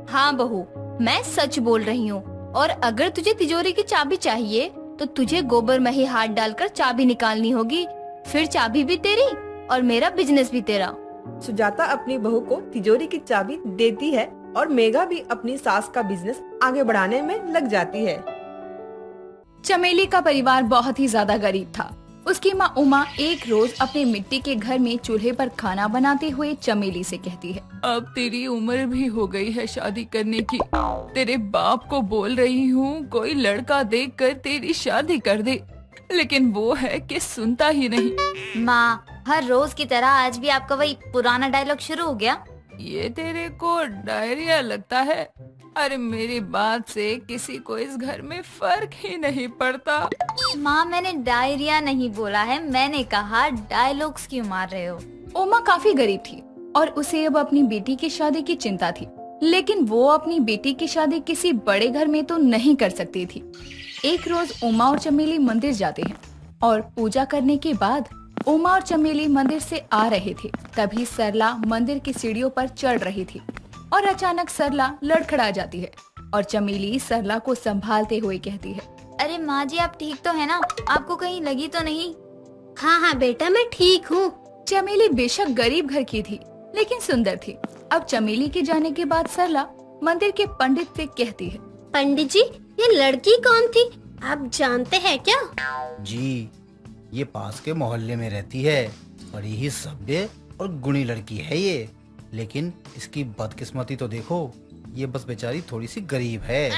हाँ बहू, मैं सच बोल रही हूँ। और अगर तुझे तिजोरी की चाबी चाहिए तो तुझे गोबर में ही हाथ डालकर चाबी निकालनी होगी। फिर चाबी भी तेरी और मेरा बिजनेस भी तेरा। सुजाता अपनी बहू को तिजोरी की चाबी देती है और मेघा भी अपनी सास का बिजनेस आगे बढ़ाने में लग जाती है। चमेली का परिवार बहुत ही ज्यादा गरीब था। उसकी माँ उमा एक रोज अपने मिट्टी के घर में चूल्हे पर खाना बनाते हुए चमेली से कहती है, अब तेरी उम्र भी हो गई है शादी करने की। तेरे बाप को बोल रही हूँ कोई लड़का देखकर तेरी शादी कर दे, लेकिन वो है कि सुनता ही नहीं। माँ, हर रोज की तरह आज भी आपका वही पुराना डायलॉग शुरू हो गया। ये तेरे को डायरिया लगता है? अरे मेरी बात से किसी को इस घर में फर्क ही नहीं पड़ता। माँ, मैंने डायरिया नहीं बोला है, मैंने कहा डायलॉग्स क्यों मार रहे हो। उमा काफी गरीब थी और उसे अब अपनी बेटी की शादी की चिंता थी, लेकिन वो अपनी बेटी की शादी किसी बड़े घर में तो नहीं कर सकती थी। एक रोज उमा और चमेली मंदिर जाते हैं और पूजा करने के बाद उमा और चमेली मंदिर से आ रहे थे। तभी सरला मंदिर की सीढ़ियों पर चढ़ रही थी और अचानक सरला लड़खड़ा जाती है और चमेली सरला को संभालते हुए कहती है, अरे माँ जी, आप ठीक तो है ना? आपको कहीं लगी तो नहीं? हाँ हाँ बेटा, मैं ठीक हूँ। चमेली बेशक गरीब घर की थी, लेकिन सुंदर थी। अब चमेली के जाने के बाद सरला मंदिर के पंडित से कहती है, पंडित जी, ये लड़की कौन थी, आप जानते हैं क्या? जी, ये पास के मोहल्ले में रहती है। बड़ी ही सभ्य और गुणी लड़की है ये, लेकिन इसकी बदकिस्मती तो देखो, ये बस बेचारी थोड़ी सी गरीब है।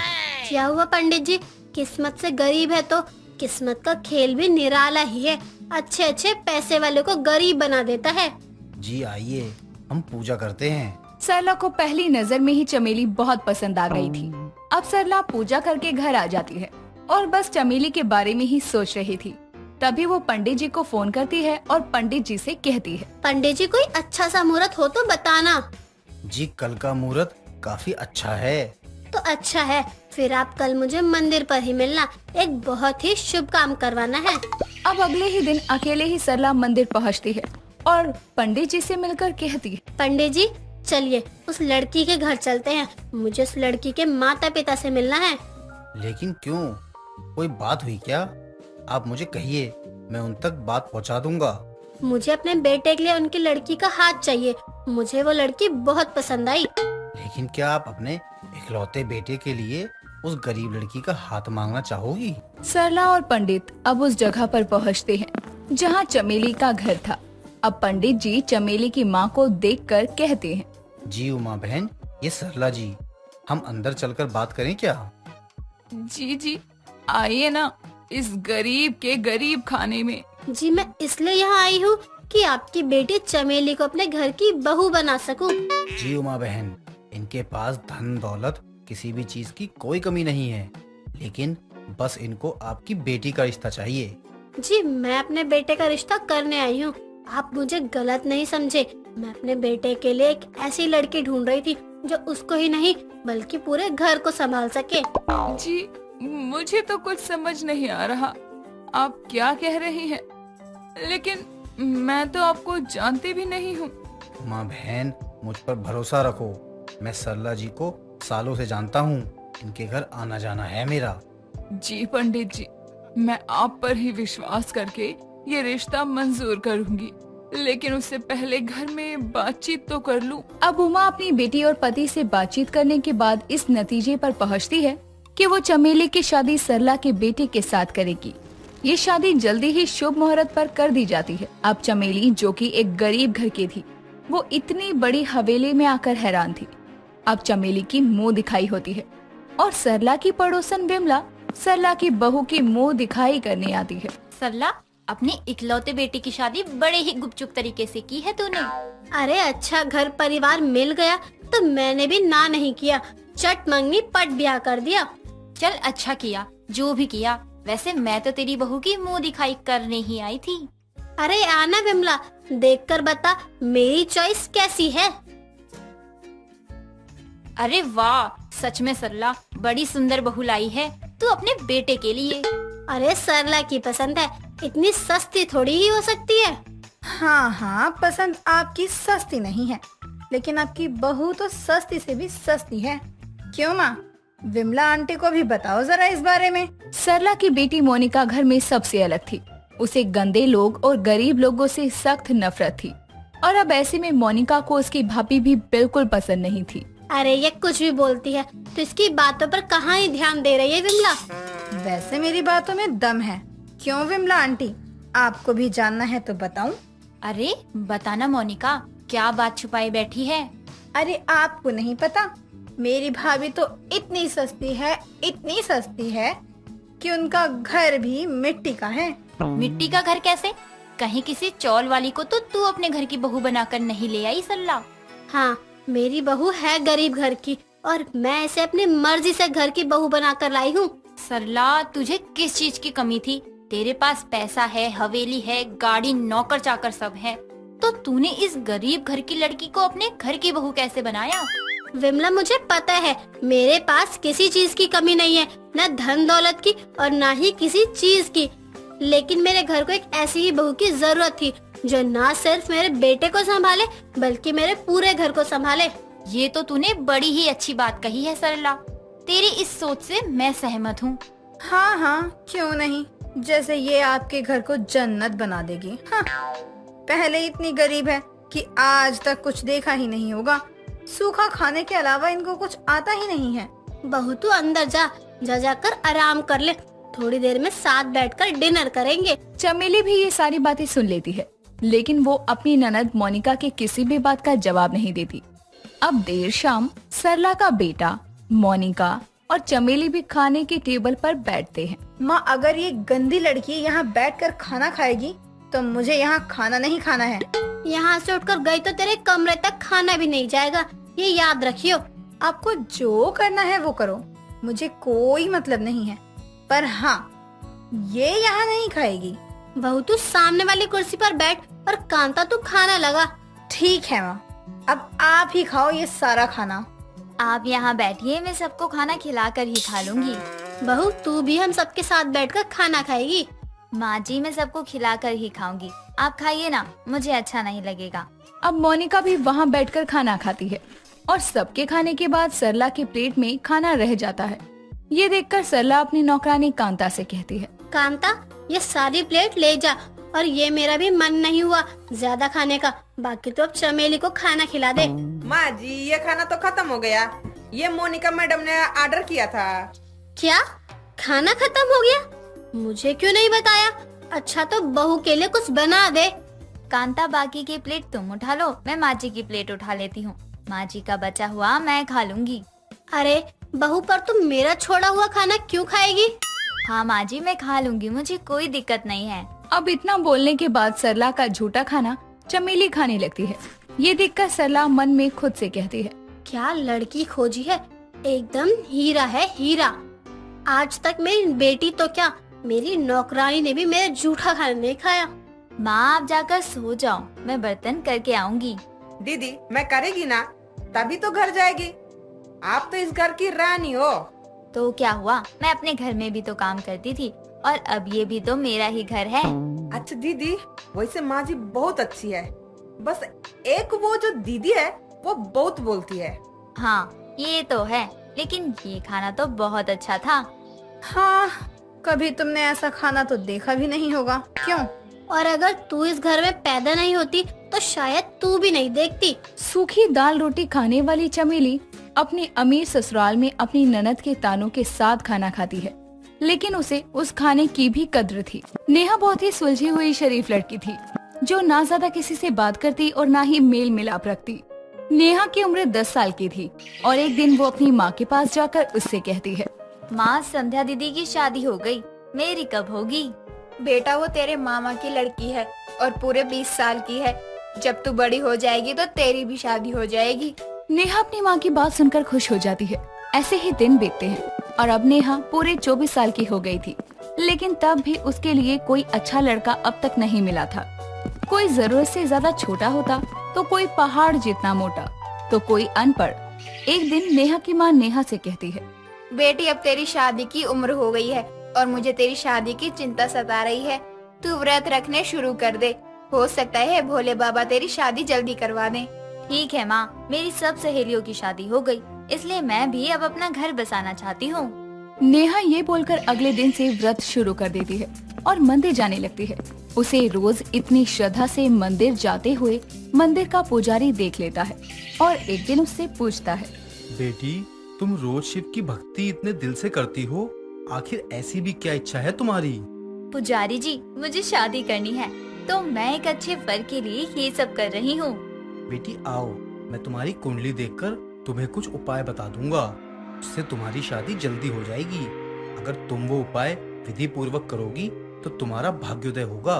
क्या हुआ पंडित जी, किस्मत से गरीब है तो किस्मत का खेल भी निराला ही है। अच्छे अच्छे पैसे वाले को गरीब बना देता है। जी आइए, हम पूजा करते हैं। सरला को पहली नजर में ही चमेली बहुत पसंद आ गई थी। अब सरला पूजा करके घर आ जाती है और बस चमेली के बारे में ही सोच रही थी। तभी वो पंडित जी को फोन करती है और पंडित जी से कहती है, पंडित जी, कोई अच्छा सा मुहूर्त हो तो बताना। जी, कल का मुहूर्त काफी अच्छा है। तो अच्छा है, फिर आप कल मुझे मंदिर पर ही मिलना, एक बहुत ही शुभ काम करवाना है। अब अगले ही दिन अकेले ही सरला मंदिर पहुंचती है और पंडित जी से मिलकर कहती है, पंडित जी, चलिए उस लड़की के घर चलते हैं, मुझे उस लड़की के माता पिता से मिलना है। लेकिन क्यों, कोई बात हुई क्या? आप मुझे कहिए, मैं उन तक बात पहुंचा दूंगा। मुझे अपने बेटे के लिए उनकी लड़की का हाथ चाहिए, मुझे वो लड़की बहुत पसंद आई। लेकिन क्या आप अपने इकलौते बेटे के लिए उस गरीब लड़की का हाथ मांगना चाहोगी? सरला और पंडित अब उस जगह पर पहुंचते हैं जहां चमेली का घर था। अब पंडित जी चमेली की मां को देखकर कहते हैं, जी उमा बहन, ये सरला जी, हम अंदर चलकर बात करें क्या? जी जी, आइए ना, इस गरीब के गरीब खाने में। जी, मैं इसलिए यहाँ आई हूँ कि आपकी बेटी चमेली को अपने घर की बहू बना सकूं। जी उमा बहन, इनके पास धन दौलत किसी भी चीज की कोई कमी नहीं है, लेकिन बस इनको आपकी बेटी का रिश्ता चाहिए। जी, मैं अपने बेटे का रिश्ता करने आई हूँ, आप मुझे गलत नहीं समझे। मैं अपने बेटे के लिए एक ऐसी लड़की ढूंढ रही थी जो उसको ही नहीं बल्कि पूरे घर को संभाल सके। जी, मुझे तो कुछ समझ नहीं आ रहा आप क्या कह रही हैं, लेकिन मैं तो आपको जानती भी नहीं हूँ। उमा बहन, मुझ पर भरोसा रखो, मैं सरला जी को सालों से जानता हूँ, इनके घर आना जाना है मेरा। जी पंडित जी, मैं आप पर ही विश्वास करके ये रिश्ता मंजूर करूंगी, लेकिन उससे पहले घर में बातचीत तो कर लूं। अब उमा अपनी बेटी और पति से बातचीत करने के बाद इस नतीजे पर पहुंचती है कि वो चमेली की शादी सरला के बेटे के साथ करेगी। ये शादी जल्दी ही शुभ मुहूर्त पर कर दी जाती है। अब चमेली, जो कि एक गरीब घर की थी, वो इतनी बड़ी हवेली में आकर हैरान थी। अब चमेली की मुंह दिखाई होती है और सरला की पड़ोसन विमला सरला की बहू की मुंह दिखाई करने आती है। सरला, अपने इकलौते बेटे की शादी बड़े ही गुपचुप तरीके से की है तूने। अरे अच्छा घर परिवार मिल गया तो मैंने भी ना नहीं किया, चट मंगनी पट ब्याह कर दिया। चल, अच्छा किया, जो भी किया। वैसे मैं तो तेरी बहू की मुंह दिखाई करने ही आई थी। अरे आना विमला, देखकर बता मेरी चॉइस कैसी है। अरे वाह, सच में सरला बड़ी सुंदर बहू लाई है तू अपने बेटे के लिए। अरे सरला की पसंद है, इतनी सस्ती थोड़ी ही हो सकती है। हाँ हाँ, पसंद आपकी सस्ती नहीं है, लेकिन आपकी बहू तो सस्ती से भी सस्ती है। क्यों माँ, विमला आंटी को भी बताओ जरा इस बारे में। सरला की बेटी मोनिका घर में सबसे अलग थी। उसे गंदे लोग और गरीब लोगों से सख्त नफरत थी और अब ऐसे में मोनिका को उसकी भाभी भी बिल्कुल पसंद नहीं थी। अरे ये कुछ भी बोलती है तो इसकी बातों पर कहाँ ही ध्यान दे रही है विमला। वैसे मेरी बातों में दम है, क्यों विमला आंटी? आपको भी जानना है तो बताऊं? अरे बताना मोनिका, क्या बात छुपाई बैठी है? अरे आपको नहीं पता, मेरी भाभी तो इतनी सस्ती है कि उनका घर भी मिट्टी का है। मिट्टी का घर कैसे? कहीं किसी चौल वाली को तो तू अपने घर की बहू बनाकर नहीं ले आई सरला? हाँ, मेरी बहू है गरीब घर की और मैं इसे अपनी मर्जी से घर की बहू बनाकर लाई हूँ। सरला, तुझे किस चीज की कमी थी? तेरे पास पैसा है, हवेली है, गाड़ी, नौकर चाकर सब है, तो तूने इस गरीब घर की लड़की को अपने घर की बहू कैसे बनाया? विमला, मुझे पता है मेरे पास किसी चीज की कमी नहीं है, न धन दौलत की और न ही किसी चीज की, लेकिन मेरे घर को एक ऐसी ही बहू की जरूरत थी जो न सिर्फ मेरे बेटे को संभाले बल्कि मेरे पूरे घर को संभाले। ये तो तूने बड़ी ही अच्छी बात कही है सरला, तेरी इस सोच से मैं सहमत हूँ। हाँ हाँ, क्यों नहीं, जैसे ये आपके घर को जन्नत बना देगी। हाँ, पहले इतनी गरीब है कि आज तक कुछ देखा ही नहीं होगा, सूखा खाने के अलावा इनको कुछ आता ही नहीं है। बहू तू अंदर जा जाकर आराम कर ले, थोड़ी देर में साथ बैठकर डिनर करेंगे। चमेली भी ये सारी बातें सुन लेती है, लेकिन वो अपनी ननद मोनिका के किसी भी बात का जवाब नहीं देती। अब देर शाम सरला का बेटा, मोनिका और चमेली भी खाने के टेबल पर बैठते हैं। माँ, अगर ये गंदी लड़की यहाँ बैठकर खाना खाएगी तो मुझे यहाँ खाना नहीं खाना है। यहाँ से उठकर गई तो तेरे कमरे तक खाना भी नहीं जाएगा, ये याद रखियो। आपको जो करना है वो करो, मुझे कोई मतलब नहीं है, पर हाँ, ये यहाँ नहीं खाएगी। बहू तू सामने वाली कुर्सी पर बैठ और कांता तू खाना लगा। ठीक है माँ, अब आप ही खाओ ये सारा खाना। आप यहाँ बैठिए, मैं सबको खाना खिलाकर ही खा लूंगी। बहू तू भी हम सबके साथ बैठकर खाना खाएगी। माँ जी, मैं सबको खिलाकर ही खाऊंगी, आप खाइए ना, मुझे अच्छा नहीं लगेगा। अब मोनिका भी वहाँ बैठकर खाना खाती है और सबके खाने के बाद सरला के प्लेट में खाना रह जाता है। ये देखकर सरला अपनी नौकरानी कांता से कहती है, कांता, ये सारी प्लेट ले जा, और ये मेरा भी मन नहीं हुआ ज्यादा खाने का, बाकी तो अब चमेली को खाना खिला दे। माँ जी, ये खाना तो खत्म हो गया, ये मोनिका मैडम ने ऑर्डर किया था। क्या खाना खत्म हो गया? मुझे क्यों नहीं बताया? अच्छा तो बहू के लिए कुछ बना दे। कांता, बाकी की प्लेट तुम उठा लो, मैं माँ जी की प्लेट उठा लेती हूँ, माँ जी का बचा हुआ मैं खा लूंगी। अरे बहू, पर तुम मेरा छोड़ा हुआ खाना क्यों खाएगी? हाँ माँ जी, मैं खा लूंगी, मुझे कोई दिक्कत नहीं है। अब इतना बोलने के बाद सरला का झूठा खाना चमेली खाने लगती है। ये देखकर सरला मन में खुद से कहती है, क्या लड़की खोजी है, एकदम हीरा है हीरा। आज तक मेरी बेटी तो क्या, मेरी नौकरानी ने भी मेरा झूठा खाना नहीं खाया। माँ, आप जाकर सो जाओ, मैं बर्तन करके आऊंगी। दीदी, मैं करेगी ना, तभी तो घर जाएगी। आप तो इस घर की रानी हो। तो क्या हुआ, मैं अपने घर में भी तो काम करती थी और अब ये भी तो मेरा ही घर है। अच्छा दीदी, वैसे माँ जी बहुत अच्छी है, बस एक वो जो दीदी है वो बहुत बोलती है। हाँ ये तो है, लेकिन ये खाना तो बहुत अच्छा था। हाँ, कभी तुमने ऐसा खाना तो देखा भी नहीं होगा, क्यों? और अगर तू इस घर में पैदा नहीं होती तो शायद तू भी नहीं देखती। सूखी दाल रोटी खाने वाली चमेली अपने अमीर ससुराल में अपनी ननद के तानों के साथ खाना खाती है, लेकिन उसे उस खाने की भी कद्र थी। नेहा बहुत ही सुलझी हुई शरीफ लड़की थी, जो ना ज्यादा किसी से बात करती और ना ही मेल मिलाप रखती। नेहा की उम्र 10 साल की थी और एक दिन वो अपनी माँ के पास जाकर उससे कहती है, माँ, संध्या दीदी की शादी हो गई, मेरी कब होगी? बेटा, वो तेरे मामा की लड़की है और पूरे 20 साल की है। जब तू बड़ी हो जाएगी तो तेरी भी शादी हो जाएगी। नेहा अपनी माँ की बात सुनकर खुश हो जाती है। ऐसे ही दिन बीतते हैं और अब नेहा पूरे 24 साल की हो गई थी, लेकिन तब भी उसके लिए कोई अच्छा लड़का अब तक नहीं मिला था। कोई जरूरत से ज्यादा छोटा होता, तो कोई पहाड़ जितना मोटा, तो कोई अनपढ़। एक दिन नेहा की माँ नेहा से कहती है, बेटी, अब तेरी शादी की उम्र हो गई है और मुझे तेरी शादी की चिंता सता रही है। तू व्रत रखने शुरू कर दे, हो सकता है भोले बाबा तेरी शादी जल्दी करवा दें। ठीक है माँ, मेरी सब सहेलियों की शादी हो गई, इसलिए मैं भी अब अपना घर बसाना चाहती हूँ। नेहा ये बोलकर अगले दिन से व्रत शुरू कर देती है और मंदिर जाने लगती है। उसे रोज इतनी श्रद्धा से मंदिर जाते हुए मंदिर का पुजारी देख लेता है और एक दिन उससे पूछता है, बेटी, तुम रोज शिव की भक्ति इतने दिल से करती हो, आखिर ऐसी भी क्या इच्छा है तुम्हारी? पुजारी जी, मुझे शादी करनी है तो मैं एक अच्छे वर के लिए ये सब कर रही हूँ। बेटी आओ, मैं तुम्हारी कुंडली देखकर तुम्हें कुछ उपाय बता दूंगा, उससे तुम्हारी शादी जल्दी हो जाएगी। अगर तुम वो उपाय विधि पूर्वक करोगी तो तुम्हारा भाग्योदय होगा।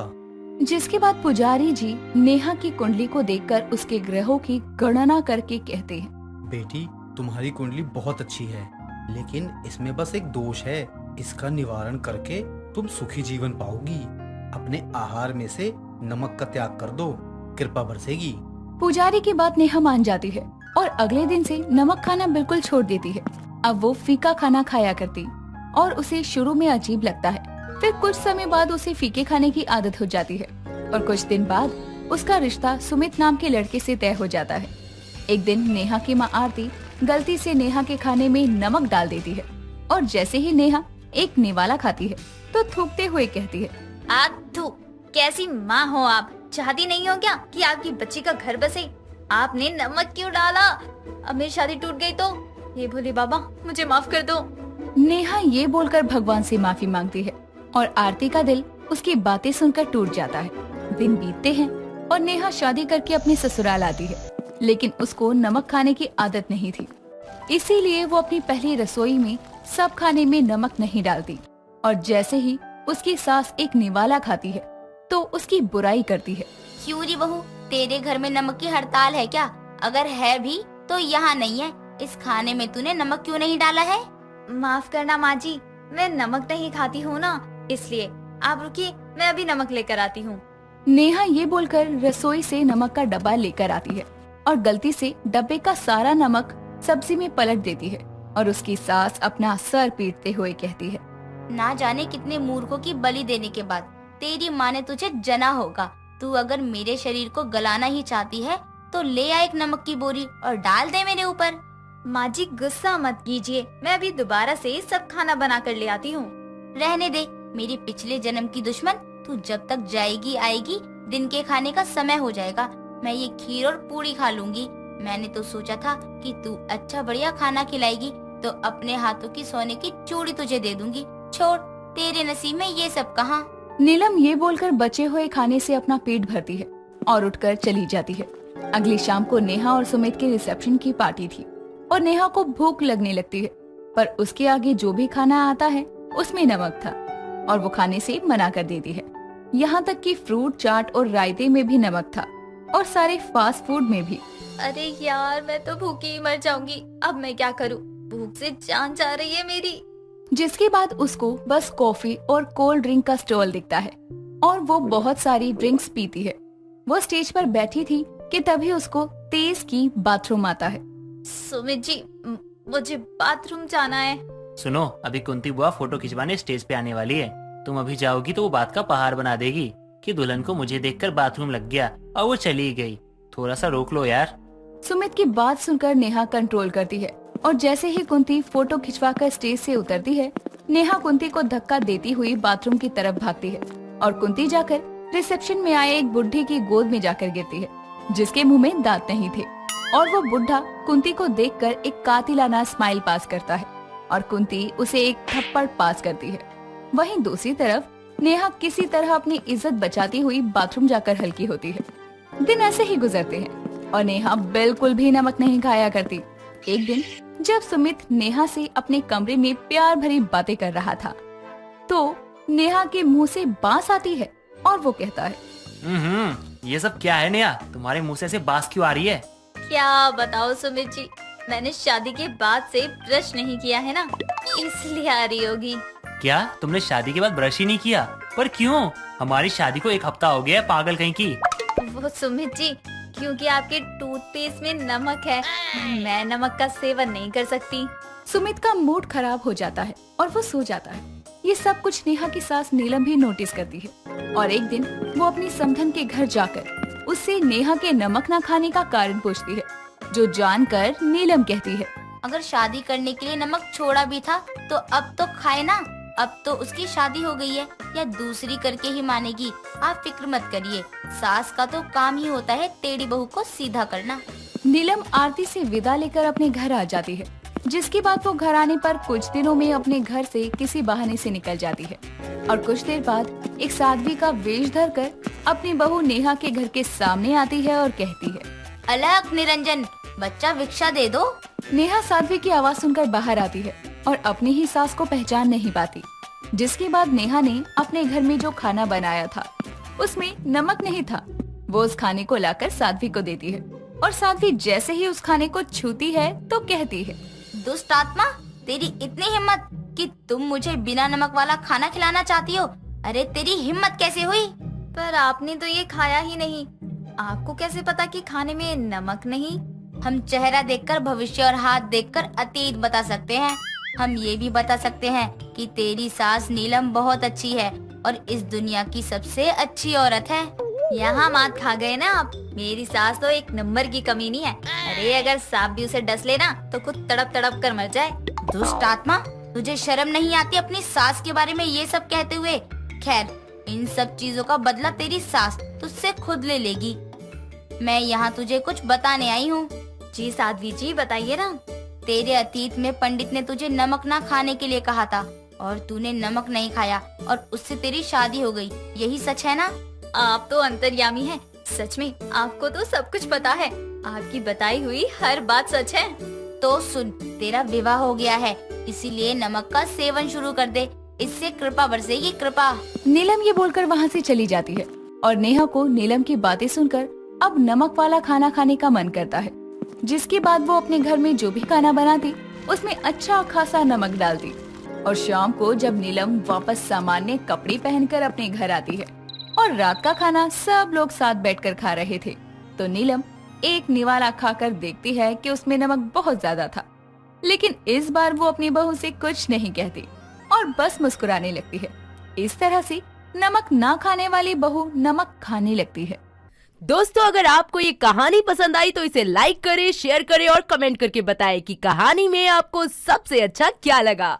जिसके बाद पुजारी जी नेहा की कुंडली को देखकर उसके ग्रहों की गणना करके कहते हैं, बेटी, तुम्हारी कुंडली बहुत अच्छी है, लेकिन इसमें बस एक दोष है। इसका निवारण करके तुम सुखी जीवन पाओगी। अपने आहार में से नमक का त्याग कर दो, कृपा बरसेगी। पुजारी की बात नेहा मान जाती है और अगले दिन से नमक खाना बिल्कुल छोड़ देती है। अब वो फीका खाना खाया करती और उसे शुरू में अजीब लगता है, फिर कुछ समय बाद उसे फीके खाने की आदत हो जाती है और कुछ दिन बाद उसका रिश्ता सुमित नाम के लड़के से तय हो जाता है। एक दिन नेहा की माँ आरती गलती से नेहा के खाने में नमक डाल देती है और जैसे ही नेहा एक निवाला खाती है तो थूकते हुए कहती है, थू, कैसी माँ हो आप? चाहती नहीं हो क्या कि आपकी बच्ची का घर बसे? आपने नमक क्यों डाला? अब मेरी शादी टूट गई तो ये भोले बाबा मुझे माफ कर दो। नेहा ये बोलकर भगवान से माफी मांगती है और आरती का दिल उसकी बातें सुनकर टूट जाता है। दिन बीतते हैं और नेहा शादी करके अपने ससुराल आती है, लेकिन उसको नमक खाने की आदत नहीं थी, इसीलिए वो अपनी पहली रसोई में सब खाने में नमक नहीं डालती और जैसे ही उसकी सास एक निवाला खाती है तो उसकी बुराई करती है। क्यों री बहू, तेरे घर में नमक की हड़ताल है क्या? अगर है भी तो यहाँ नहीं है। इस खाने में तूने नमक क्यों नहीं डाला है? माफ करना माँ जी, मैं नमक नहीं खाती हूँ ना, इसलिए आप रुकिए, मैं अभी नमक लेकर आती हूँ। नेहा ये बोलकर रसोई से नमक का डब्बा लेकर आती है और गलती से डब्बे का सारा नमक सब्जी में पलट देती है और उसकी सास अपना सर पीटते हुए कहती है, ना जाने कितने मूर्खों की बलि देने के बाद तेरी माँ ने तुझे जना होगा। तू अगर मेरे शरीर को गलाना ही चाहती है तो ले आ एक नमक की बोरी और डाल दे मेरे ऊपर। माँ जी गुस्सा मत कीजिए, मैं अभी दोबारा से सब खाना बना कर ले आती हूँ। रहने दे मेरी पिछले जन्म की दुश्मन, तू जब तक जाएगी आएगी दिन के खाने का समय हो जाएगा, मैं ये खीर और पूरी खा लूंगी। मैंने तो सोचा था कि तू अच्छा बढ़िया खाना खिलाएगी तो अपने हाथों की सोने की चूड़ी तुझे दे दूंगी। छोड़, तेरे नसीब में ये सब कहाँ। नीलम ये बोलकर बचे हुए खाने से अपना पेट भरती है और उठकर चली जाती है। अगली शाम को नेहा और सुमित के रिसेप्शन की पार्टी थी और नेहा को भूख लगने लगती है, पर उसके आगे जो भी खाना आता है उसमें नमक था और वो खाने से मना कर देती है। यहाँ तक कि फ्रूट चाट और रायते में भी नमक था और सारे फास्ट फूड में भी। अरे यार, मैं तो भूखी ही मर जाऊंगी, अब मैं क्या करूँ? भूख से जान जा रही है मेरी। जिसके बाद उसको बस कॉफी और कोल्ड ड्रिंक का स्टॉल दिखता है और वो बहुत सारी ड्रिंक्स पीती है। वो स्टेज पर बैठी थी कि तभी उसको तेज की बाथरूम आता है। सुमित जी, मुझे बाथरूम जाना है। सुनो, अभी कुंती बुआ फोटो खिंचवाने स्टेज पे आने वाली है। तुम अभी जाओगी तो वो बात का पहाड़ बना देगी कि दुल्हन को मुझे देखकर बाथरूम लग गया और वो चली गई। थोड़ा सा रोक लो यार। सुमित की बात सुनकर नेहा कंट्रोल करती है और जैसे ही कुंती फोटो खिंचवाकर स्टेज से उतरती है, नेहा कुंती को धक्का देती हुई बाथरूम की तरफ भागती है और कुंती जाकर रिसेप्शन में आए एक बुढ़ी की गोद में जाकर गिरती है, जिसके मुंह में दांत नहीं थे और वो बुढ़ा कुंती को देखकर एक कातिलाना स्माइल पास करता है और कुंती उसे एक थप्पड़ पास करती है। वहीं दूसरी तरफ नेहा किसी तरह अपनी इज्जत बचाती हुई बाथरूम जाकर हल्की होती है। दिन ऐसे ही गुजरते हैं और नेहा बिल्कुल भी नमक नहीं खाया करती। एक दिन जब सुमित नेहा से अपने कमरे में प्यार भरी बातें कर रहा था तो नेहा के मुंह से बांस आती है और वो कहता है, ये सब क्या है नेहा? तुम्हारे मुंह से ऐसे बांस क्यों आ रही है? क्या बताओ सुमित जी, मैंने शादी के बाद से ब्रश नहीं किया है ना, इसलिए आ रही होगी। क्या तुमने शादी के बाद ब्रश ही नहीं किया? पर क्यों? हमारी शादी को 1 हफ्ता हो गया है, पागल कहीं की। वो सुमित जी, क्योंकि आपके टूथपेस्ट में नमक है, मैं नमक का सेवन नहीं कर सकती। सुमित का मूड खराब हो जाता है और वो सो जाता है। ये सब कुछ नेहा की सास नीलम भी नोटिस करती है और एक दिन वो अपनी समधन के घर जाकर उससे नेहा के नमक न खाने का कारण पूछती है, जो जानकर नीलम कहती है, अगर शादी करने के लिए नमक छोड़ा भी था तो अब तो खाए ना। अब तो उसकी शादी हो गई है, या दूसरी करके ही मानेगी। आप फिक्र मत करिए, सास का तो काम ही होता है टेढ़ी बहू को सीधा करना। नीलम आरती से विदा लेकर अपने घर आ जाती है, जिसके बाद वो घर आने पर कुछ दिनों में अपने घर से किसी बहाने से निकल जाती है और कुछ देर बाद एक साध्वी का वेश धरकर अपनी बहू नेहा के घर के सामने आती है और कहती है, अलग निरंजन, बच्चा भिक्षा दे दो। नेहा साध्वी की आवाज सुनकर बाहर आती है और अपनी ही सास को पहचान नहीं पाती। जिसके बाद नेहा ने अपने घर में जो खाना बनाया था उसमें नमक नहीं था। वो उस खाने को लाकर साध्वी को देती है और साध्वी जैसे ही उस खाने को छूती है तो कहती है, दुष्ट आत्मा, तेरी इतनी हिम्मत कि तुम मुझे बिना नमक वाला खाना खिलाना चाहती हो। अरे तेरी हिम्मत कैसे हुई? पर आपने तो ये खाया ही नहीं, आपको कैसे पता कि खाने में नमक नहीं? हम चेहरा देखकर भविष्य और हाथ देखकर अतीत बता सकते हैं। हम ये भी बता सकते हैं कि तेरी सास नीलम बहुत अच्छी है और इस दुनिया की सबसे अच्छी औरत है। यहाँ मात खा गए ना आप। मेरी सास तो एक नंबर की कमीनी है। अरे अगर सांप भी उसे डस लेना तो खुद तड़प तड़प कर मर जाए। दुष्ट आत्मा, तुझे शर्म नहीं आती अपनी सास के बारे में ये सब कहते हुए? खैर, इन सब चीजों का बदला तेरी सास तुझसे खुद ले लेगी। मैं यहाँ तुझे कुछ बताने आई हूँ। जी साध्वी जी, बताइए ना। तेरे अतीत में पंडित ने तुझे नमक ना खाने के लिए कहा था और तूने नमक नहीं खाया और उससे तेरी शादी हो गई। यही सच है ना? आप तो अंतर्यामी हैं। सच में आपको तो सब कुछ पता है। आपकी बताई हुई हर बात सच है। तो सुन, तेरा विवाह हो गया है, इसीलिए नमक का सेवन शुरू कर दे। इससे कृपा बरसेगी, कृपा। नीलम ये बोलकर वहाँ से चली जाती है और नेहा को नीलम की बातें सुनकर अब नमक वाला खाना खाने का मन करता है। जिसके बाद वो अपने घर में जो भी खाना बनाती उसमें अच्छा खासा नमक डालती और शाम को जब नीलम वापस सामान्य कपड़े पहनकर अपने घर आती है और रात का खाना सब लोग साथ बैठकर खा रहे थे तो नीलम एक निवाला खाकर देखती है कि उसमें नमक बहुत ज्यादा था। लेकिन इस बार वो अपनी बहू से कुछ नहीं कहती और बस मुस्कुराने लगती है। इस तरह से नमक ना खाने वाली बहू नमक खाने लगती है। दोस्तों, अगर आपको ये कहानी पसंद आई तो इसे लाइक करें, शेयर करें और कमेंट करके बताएं कि कहानी में आपको सबसे अच्छा क्या लगा।